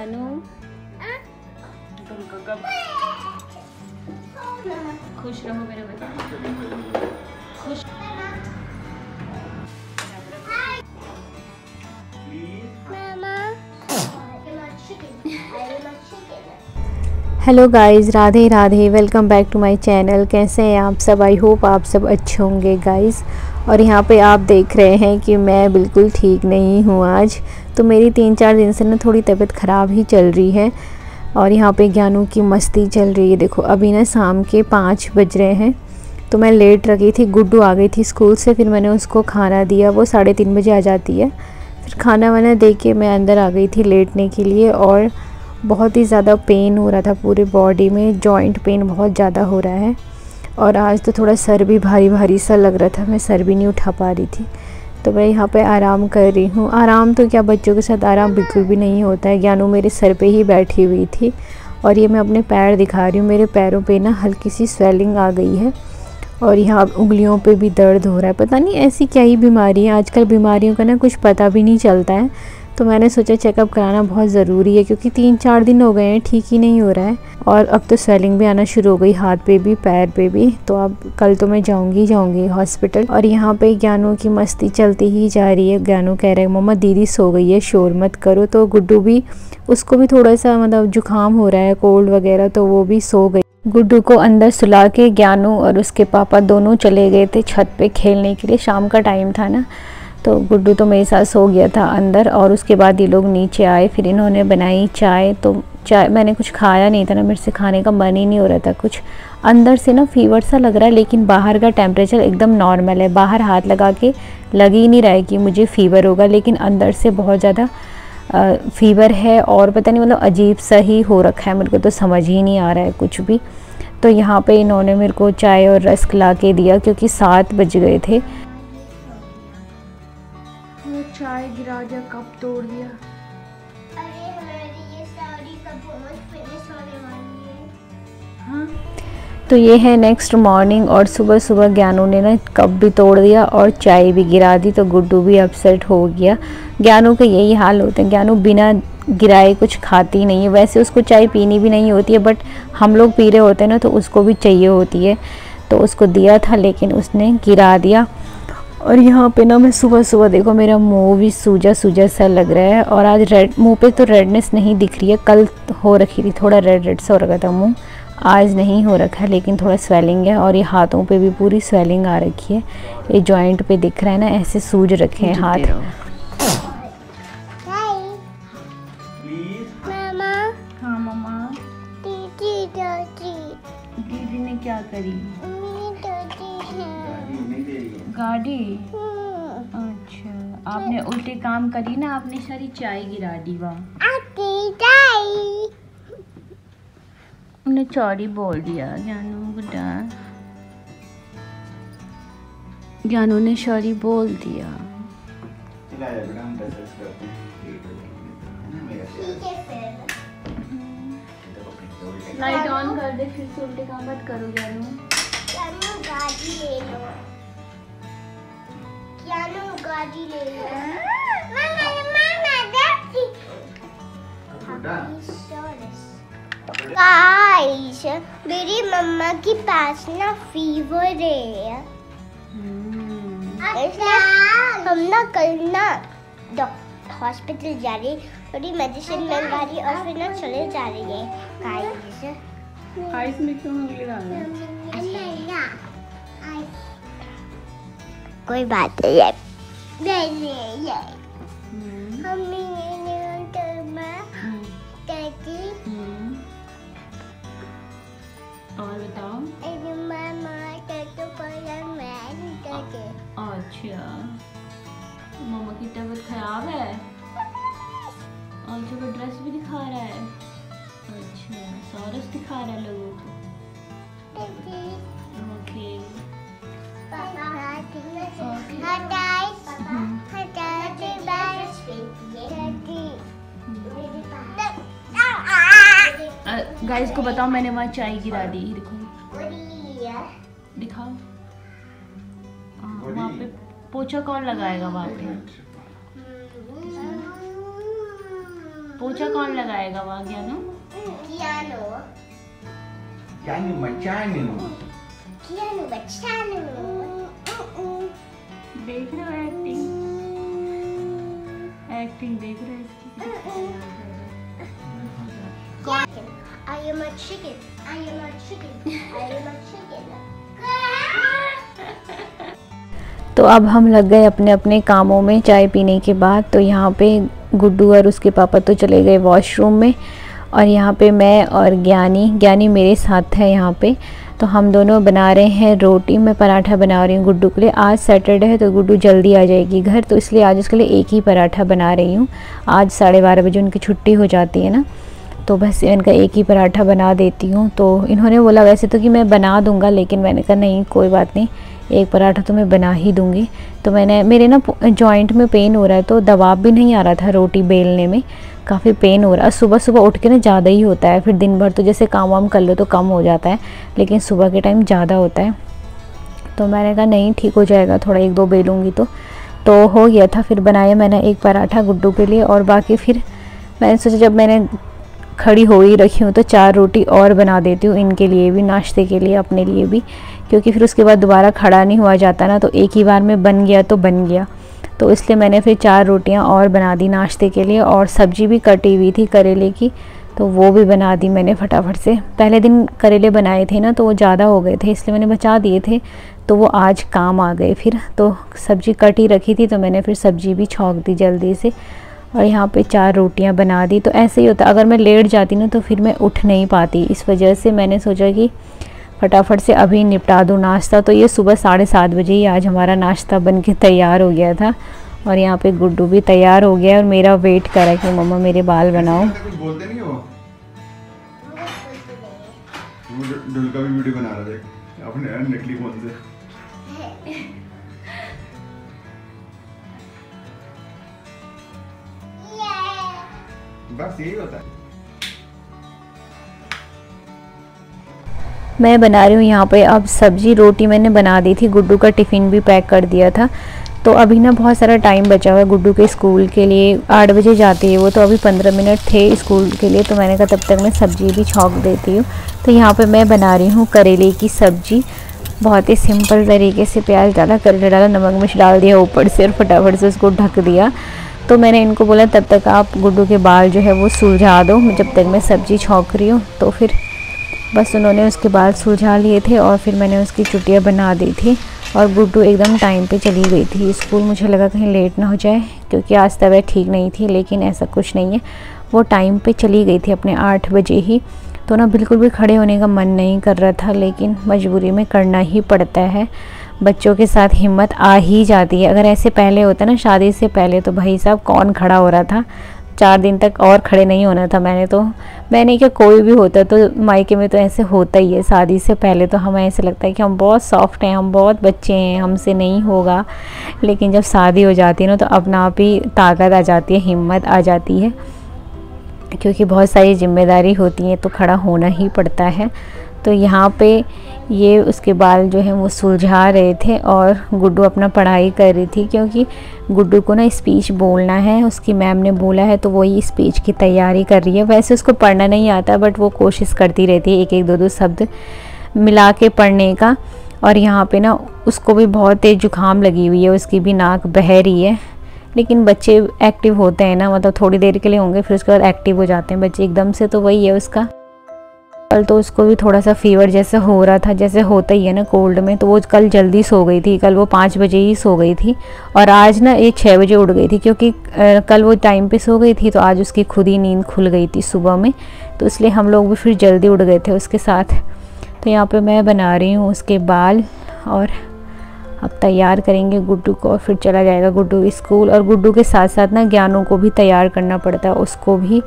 जानू खुश रहो मेरे बच्चे, खुश। Hello guys, Radhe Radhe, welcome back to my channel. कैसे हैं आप सब? आई होप आप सब अच्छे होंगे गाइज़। और यहाँ पे आप देख रहे हैं कि मैं बिल्कुल ठीक नहीं हूँ आज। तो मेरी 3-4 दिन से ना थोड़ी तबीयत ख़राब ही चल रही है। और यहाँ पे ज्ञानू की मस्ती चल रही है। देखो अभी ना शाम के 5 बज रहे हैं। तो मैं लेट रखी थी, गुड्डू आ गई थी स्कूल से, फिर मैंने उसको खाना दिया। वो 3:30 बजे आ जाती है। फिर खाना वाना दे के मैं अंदर आ गई थी लेटने के लिए। और बहुत ही ज़्यादा पेन हो रहा था पूरे बॉडी में, जॉइंट पेन बहुत ज़्यादा हो रहा है। और आज तो थोड़ा सर भी भारी भारी सा लग रहा था, मैं सर भी नहीं उठा पा रही थी। तो मैं यहाँ पे आराम कर रही हूँ। आराम तो क्या, बच्चों के साथ आराम बिल्कुल भी नहीं होता है। ज्ञानू मेरे सर पे ही बैठी हुई थी। और ये मैं अपने पैर दिखा रही हूँ, मेरे पैरों पे ना हल्की सी स्वेलिंग आ गई है। और यहाँ उंगलियों पे भी दर्द हो रहा है। पता नहीं ऐसी क्या ही बीमारी है, आजकल बीमारियों का ना कुछ पता भी नहीं चलता है। तो मैंने सोचा चेकअप कराना बहुत ज़रूरी है, क्योंकि 3-4 दिन हो गए हैं ठीक ही नहीं हो रहा है। और अब तो स्वेलिंग भी आना शुरू हो गई, हाथ पे भी पैर पे भी। तो अब कल तो मैं जाऊंगी हॉस्पिटल। और यहाँ पे ज्ञानू की मस्ती चलती ही जा रही है। ज्ञानू कह रहा है मम्मा दीदी सो गई है, शोर मत करो। तो गुड्डू भी, उसको भी थोड़ा सा मतलब जुकाम हो रहा है, कोल्ड वगैरह, तो वो भी सो गई। गुड्डू को अंदर सुला के ज्ञानू और उसके पापा दोनों चले गए थे छत पे खेलने के लिए। शाम का टाइम था ना, तो गुड्डू तो मेरे साथ सो गया था अंदर। और उसके बाद ये लोग नीचे आए, फिर इन्होंने बनाई चाय। तो चाय मैंने कुछ खाया नहीं था ना, मेरे से खाने का मन ही नहीं हो रहा था कुछ। अंदर से ना फीवर सा लग रहा है, लेकिन बाहर का टेम्परेचर एकदम नॉर्मल है। बाहर हाथ लगा के लग ही नहीं रहा है कि मुझे फ़ीवर होगा, लेकिन अंदर से बहुत ज़्यादा फ़ीवर है। और पता नहीं मतलब अजीब सा ही हो रखा है, मेरे को तो समझ ही नहीं आ रहा है कुछ भी। तो यहाँ पे इन्होंने मेरे को चाय और रस्क ला के दिया, क्योंकि 7 बज गए थे। चाय गिरा दिया, कप तोड़ दिया। अरे हमारी ये साड़ी कब फिनिश होने वाली है? हाँ, तो ये है नेक्स्ट मॉर्निंग। और सुबह सुबह ज्ञानू ने ना कप भी तोड़ दिया और चाय भी गिरा दी। तो गुड्डू भी अपसेट हो गया। ज्ञानू के यही हाल होते हैं, ज्ञानू बिना गिराए कुछ खाती नहीं है। वैसे उसको चाय पीनी भी नहीं होती है, बट हम लोग पी रहे होते हैं ना, तो उसको भी चाहिए होती है। तो उसको दिया था, लेकिन उसने गिरा दिया। और यहाँ पे ना मैं सुबह सुबह देखो मेरा मुंह भी सूजा सूजा सा लग रहा है। और आज रेड मुंह पे तो रेडनेस नहीं दिख रही है, कल हो रखी थी, थोड़ा रेड रेड सा हो रखा था मुंह। आज नहीं हो रखा है, लेकिन थोड़ा स्वेलिंग है। और ये हाथों पे भी पूरी स्वेलिंग आ रखी है। ये जॉइंट पे दिख रहा है ना, ऐसे सूज रखे हैं हाथ। मामा। हाँ मम्मा। दीदी दीदी ने क्या करी? है गाड़ी? अच्छा, आपने उल्टे काम करी ना, आपने सारी चाय गिरा दी। वाह, उन्हें चौड़ी बोल दिया ज्ञानू। गुड्डा, ज्ञानू ने सॉरी बोल दिया। लाइट ऑन कर दे, फिर से उल्टे काम मत करो ज्ञानू। गाड़ी ले लो, गाड़ी ले लो। गाइस, मेरी मम्मा के पास ना फीवर है। हम ना कल ना हॉस्पिटल जा रही, थोड़ी मेडिसिन मंगा रही और फिर ना चले जा रही है। गाइस आइस में क्यों उंगली डालना? कोई बात नहीं है। और बताओ। अच्छा, मम्मा की तबीयत खराब है और जो ड्रेस भी दिखा रहा है। अच्छा, सॉरस दिखा रहा है लोगों को। ओके। गाइस को बताओ मैंने वहाँ चाय गिरा दी। देखो, दिखाओ। वहाँ पे पोछा कौन लगाएगा? वहाँ पे पोछा कौन लगाएगा वहाँ ज्ञानू? ज्ञानू बच्चानू देख रहे हो एक्टिंग देख रहे हो। I am a chicken. I am a chicken. I am a chicken. तो अब हम लग गए अपने अपने कामों में चाय पीने के बाद। तो यहाँ पे गुड्डू और उसके पापा तो चले गए वॉशरूम में, और यहाँ पे मैं और ज्ञानी मेरे साथ है यहाँ पे। तो हम दोनों बना रहे हैं रोटी। मैं पराठा बना रही हूँ गुड्डू के लिए। आज सैटरडे है तो गुड्डू जल्दी आ जाएगी घर, तो इसलिए आज उसके लिए एक ही पराठा बना रही हूँ। आज 12:30 बजे उनकी छुट्टी हो जाती है ना, तो बस इनका एक ही पराठा बना देती हूँ। तो इन्होंने बोला वैसे तो कि मैं बना दूँगा, लेकिन मैंने कहा नहीं कोई बात नहीं, एक पराठा तो मैं बना ही दूँगी। तो मेरे ना जॉइंट में पेन हो रहा है, तो दबाव भी नहीं आ रहा था रोटी बेलने में, काफ़ी पेन हो रहा है। सुबह सुबह उठ के ना ज़्यादा ही होता है, फिर दिन भर तो जैसे काम वाम कर लो तो कम हो जाता है, लेकिन सुबह के टाइम ज़्यादा होता है। तो मैंने कहा नहीं ठीक हो जाएगा, थोड़ा 1-2 बेलूँगी तो हो गया था। फिर बनाया मैंने एक पराठा गुड्डू के लिए, और बाकी फिर मैंने सोचा जब मैंने खड़ी हो ही रखी हूँ तो 4 रोटी और बना देती हूँ इनके लिए भी, नाश्ते के लिए, अपने लिए भी, क्योंकि फिर उसके बाद दोबारा खड़ा नहीं हुआ जाता ना, तो एक ही बार में बन गया तो बन गया। तो इसलिए मैंने फिर 4 रोटियाँ और बना दी नाश्ते के लिए, और सब्ज़ी भी कटी हुई थी करेले की, तो वो भी बना दी मैंने फटाफट से। पहले दिन करेले बनाए थे ना तो वो ज़्यादा हो गए थे, इसलिए मैंने बचा दिए थे, तो वो आज काम आ गए फिर। तो सब्ज़ी कटी रखी थी तो मैंने फिर सब्ज़ी भी छौंक दी जल्दी से, और यहाँ पे 4 रोटियाँ बना दी। तो ऐसे ही होता, अगर मैं लेट जाती ना तो फिर मैं उठ नहीं पाती, इस वजह से मैंने सोचा कि फटाफट से अभी निपटा दूँ नाश्ता। तो ये सुबह 7:30 बजे ही आज हमारा नाश्ता बन के तैयार हो गया था, और यहाँ पे गुड्डू भी तैयार हो गया और मेरा वेट कर रहा है कि मम्मा मेरे बाल बनाओ। कुछ बोलते नहीं हो? ढोल का भी वीडियो बना रहा है अपने नकली फोन से। बस यही होता है। मैं बना रही हूँ यहाँ पे अब सब्जी। रोटी मैंने बना दी थी, गुड्डू का टिफ़िन भी पैक कर दिया था। तो अभी ना बहुत सारा टाइम बचा हुआ है गुड्डू के स्कूल के लिए, 8 बजे जाती है वो, तो अभी 15 मिनट थे स्कूल के लिए। तो मैंने कहा तब तक मैं सब्ज़ी भी छौंक देती हूँ। तो यहाँ पे मैं बना रही हूँ करेले की सब्ज़ी, बहुत ही सिंपल तरीके से। प्याज डाला, करेला डाला, नमक मिर्च डाल दिया ऊपर से, और फटाफट से उसको ढक दिया। तो मैंने इनको बोला तब तक आप गुड्डू के बाल जो है वो सुलझा दो, जब तक मैं सब्ज़ी छौंक रही हूँ। तो फिर बस उन्होंने उसके बाल सुलझा लिए थे, और फिर मैंने उसकी चुटिया बना दी थी, और गुड्डू एकदम टाइम पे चली गई थी स्कूल। मुझे लगा कहीं लेट ना हो जाए, क्योंकि आज तबीयत ठीक नहीं थी, लेकिन ऐसा कुछ नहीं है, वो टाइम पे चली गई थी अपने 8 बजे ही। तो ना बिल्कुल भी खड़े होने का मन नहीं कर रहा था, लेकिन मजबूरी में करना ही पड़ता है। बच्चों के साथ हिम्मत आ ही जाती है। अगर ऐसे पहले होता ना शादी से पहले, तो भाई साहब कौन खड़ा हो रहा था, 4 दिन तक और खड़े नहीं होना था। मैंने क्या, कोई भी होता तो मायके में तो ऐसे होता ही है। शादी से पहले तो हमें ऐसे लगता है कि हम बहुत सॉफ्ट हैं, हम बहुत बच्चे हैं, हमसे नहीं होगा, लेकिन जब शादी हो जाती है ना तो अपना आप ही ताकत आ जाती है, हिम्मत आ जाती है, क्योंकि बहुत सारी जिम्मेदारी होती है, तो खड़ा होना ही पड़ता है। तो यहाँ पे ये उसके बाल जो हैं वो सुलझा रहे थे, और गुड्डू अपना पढ़ाई कर रही थी, क्योंकि गुड्डू को ना स्पीच बोलना है, उसकी मैम ने बोला है, तो वही स्पीच की तैयारी कर रही है। वैसे उसको पढ़ना नहीं आता, बट वो कोशिश करती रहती है एक एक 2-2 शब्द मिला के पढ़ने का। और यहाँ पे ना उसको भी बहुत तेज़ जुकाम लगी हुई है, उसकी भी नाक बह रही है। लेकिन बच्चे एक्टिव होते हैं ना, मतलब थोड़ी देर के लिए होंगे, फिर उसके बाद एक्टिव हो जाते हैं बच्चे एकदम से। तो वही है उसका। कल तो उसको भी थोड़ा सा फीवर जैसा हो रहा था, जैसे होता ही है ना कोल्ड में, तो वो कल जल्दी सो गई थी। कल वो 5 बजे ही सो गई थी, और आज ना ये 6 बजे उठ गई थी, क्योंकि कल वो टाइम पे सो गई थी, तो आज उसकी खुद ही नींद खुल गई थी सुबह में, तो इसलिए हम लोग भी फिर जल्दी उठ गए थे उसके साथ। तो यहाँ पे मैं बना रही हूँ उसके बाल, और अब तैयार करेंगे गुड्डू को, और फिर चला जाएगा गुड्डू स्कूल। और गुड्डू के साथ साथ ना ज्ञानू को भी तैयार करना पड़ता है, उसको भी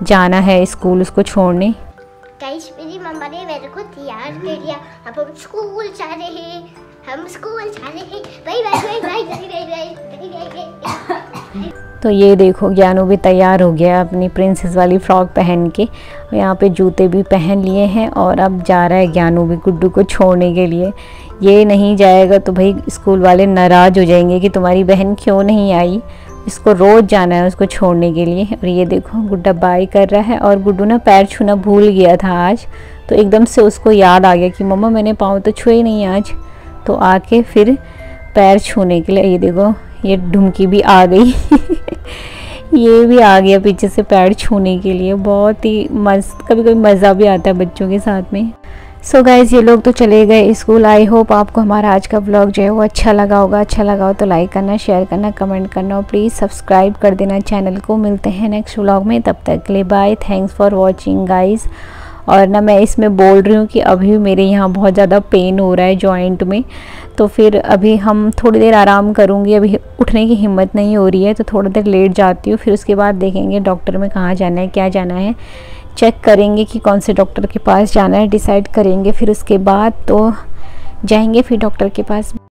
जाना है स्कूल, उसको छोड़ने। गाइस मेरी मम्मा ने मेरे को तैयार कर दिया, अब हम स्कूल जा रहे हैं, हम स्कूल जा रहे हैं। Bye bye bye bye. तो ये देखो ज्ञानू भी तैयार हो गया अपनी प्रिंसेस वाली फ्रॉक पहन के, यहाँ पे जूते भी पहन लिए हैं, और अब जा रहा है ज्ञानू भी गुड्डू को छोड़ने के लिए। ये नहीं जाएगा तो भाई स्कूल वाले नाराज़ हो जाएंगे कि तुम्हारी बहन क्यों नहीं आई। इसको रोज़ जाना है उसको छोड़ने के लिए। और ये देखो गुड्डा बाय कर रहा है। और गुड्डू ना पैर छूना भूल गया था आज, तो एकदम से उसको याद आ गया कि मम्मा मैंने पाँव तो छुए नहीं आज, तो आके फिर पैर छूने के लिए। ये देखो ये ढुमकी भी आ गई ये भी आ गया पीछे से पैर छूने के लिए। बहुत ही मस्त, कभी कभी मज़ा भी आता है बच्चों के साथ में। सो गाइज़ ये लोग तो चले गए स्कूल। आई होप आपको हमारा आज का व्लॉग जो है वो अच्छा लगा होगा। अच्छा लगा हो तो लाइक करना, शेयर करना, कमेंट करना और प्लीज़ सब्सक्राइब कर देना चैनल को। मिलते हैं नेक्स्ट व्लॉग में, तब तक के लिए bye. Thanks for watching guys. और ना मैं इसमें बोल रही हूँ कि अभी मेरे यहाँ बहुत ज़्यादा पेन हो रहा है जॉइंट में, तो फिर अभी हम थोड़ी देर आराम करूँगी। अभी उठने की हिम्मत नहीं हो रही है तो थोड़ी देर लेट जाती हूँ। फिर उसके बाद देखेंगे डॉक्टर में कहाँ जाना है, क्या जाना है, चेक करेंगे कि कौन से डॉक्टर के पास जाना है, डिसाइड करेंगे। फिर उसके बाद तो जाएंगे फिर डॉक्टर के पास।